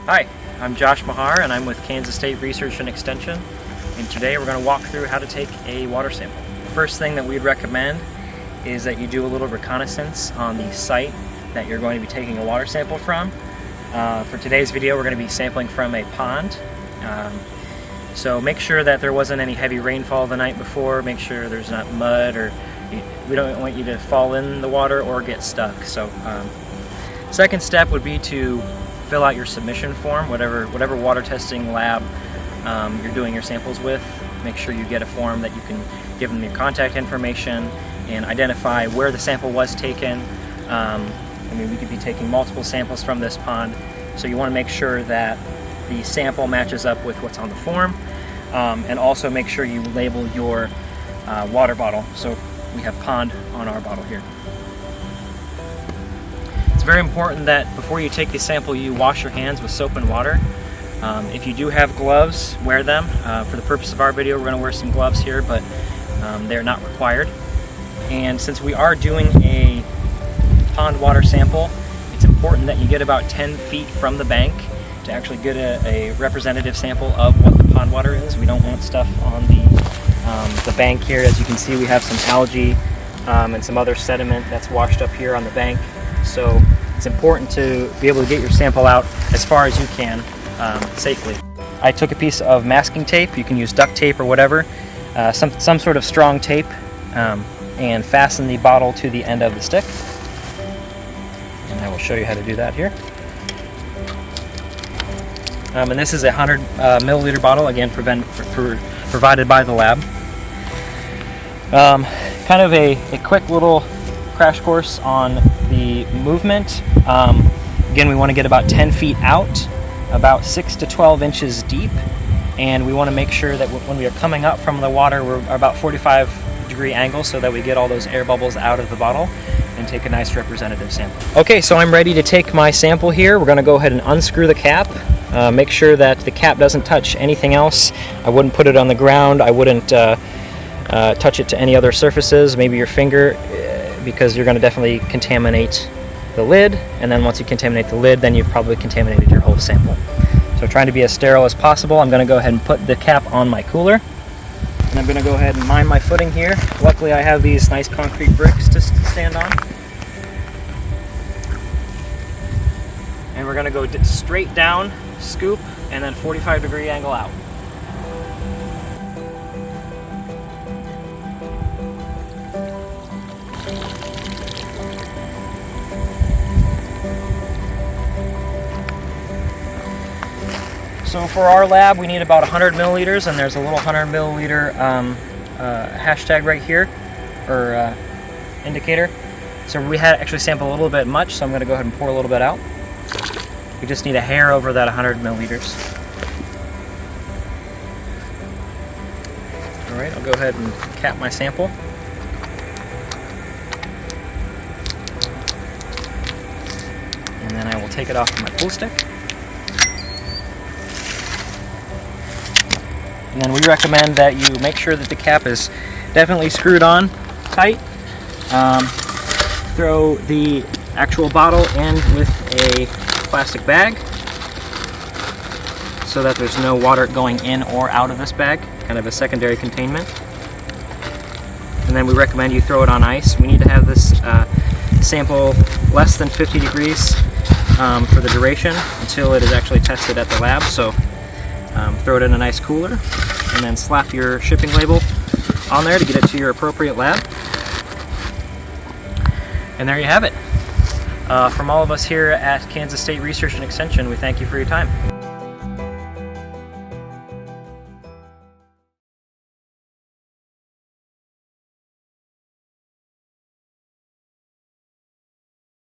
Hi, I'm Josh Mahar and I'm with Kansas State Research and Extension, and today we're going to walk through how to take a water sample. The first thing that we'd recommend is that you do a little reconnaissance on the site that you're going to be taking a water sample from. For today's video we're going to be sampling from a pond. So make sure that there wasn't any heavy rainfall the night before, make sure there's not mud, or we don't want you to fall in the water or get stuck. So second step would be to fill out your submission form, whatever water testing lab you're doing your samples with. Make sure you get a form that you can give them your contact information and identify where the sample was taken. We could be taking multiple samples from this pond, so you want to make sure that the sample matches up with what's on the form, and also make sure you label your water bottle. So we have pond on our bottle here. It's very important that before you take the sample you wash your hands with soap and water. If you do have gloves, wear them. For the purpose of our video we're going to wear some gloves here, but they're not required. And since we are doing a pond water sample, it's important that you get about 10 feet from the bank to actually get a representative sample of what the pond water is. We don't want stuff on the bank here. As you can see, we have some algae and some other sediment that's washed up here on the bank. So it's important to be able to get your sample out as far as you can safely. I took a piece of masking tape. You can use duct tape or whatever, some sort of strong tape, and fasten the bottle to the end of the stick. And I will show you how to do that here. And this is a 100 milliliter bottle, again provided by the lab. Kind of a quick little crash course on the movement. Again, we want to get about 10 feet out, about 6 to 12 inches deep, and we want to make sure that when we are coming up from the water we're about 45-degree angle so that we get all those air bubbles out of the bottle and take a nice representative sample. Okay, so I'm ready to take my sample here. We're going to go ahead and unscrew the cap. Make sure that the cap doesn't touch anything else. I wouldn't put it on the ground. I wouldn't touch it to any other surfaces, maybe your finger, because you're going to definitely contaminate the lid, and then once you contaminate the lid, then you've probably contaminated your whole sample. So trying to be as sterile as possible, I'm going to go ahead and put the cap on my cooler. And I'm going to go ahead and mine my footing here. Luckily I have these nice concrete bricks to stand on. And we're going to go straight down, scoop, and then 45-degree angle out. So for our lab we need about 100 milliliters, and there's a little 100 milliliter hashtag right here, or indicator. So we had actually sampled a little bit much, so I'm going to go ahead and pour a little bit out. We just need a hair over that 100 milliliters. Alright, I'll go ahead and cap my sample. And then I will take it off of my pool stick. And then we recommend that you make sure that the cap is definitely screwed on tight. Throw the actual bottle in with a plastic bag so that there's no water going in or out of this bag, kind of a secondary containment. And then we recommend you throw it on ice. We need to have this sample less than 50 degrees for the duration until it is actually tested at the lab. So throw it in a nice cooler and then slap your shipping label on there to get it to your appropriate lab. And there you have it. From all of us here at Kansas State Research and Extension, we thank you for your time.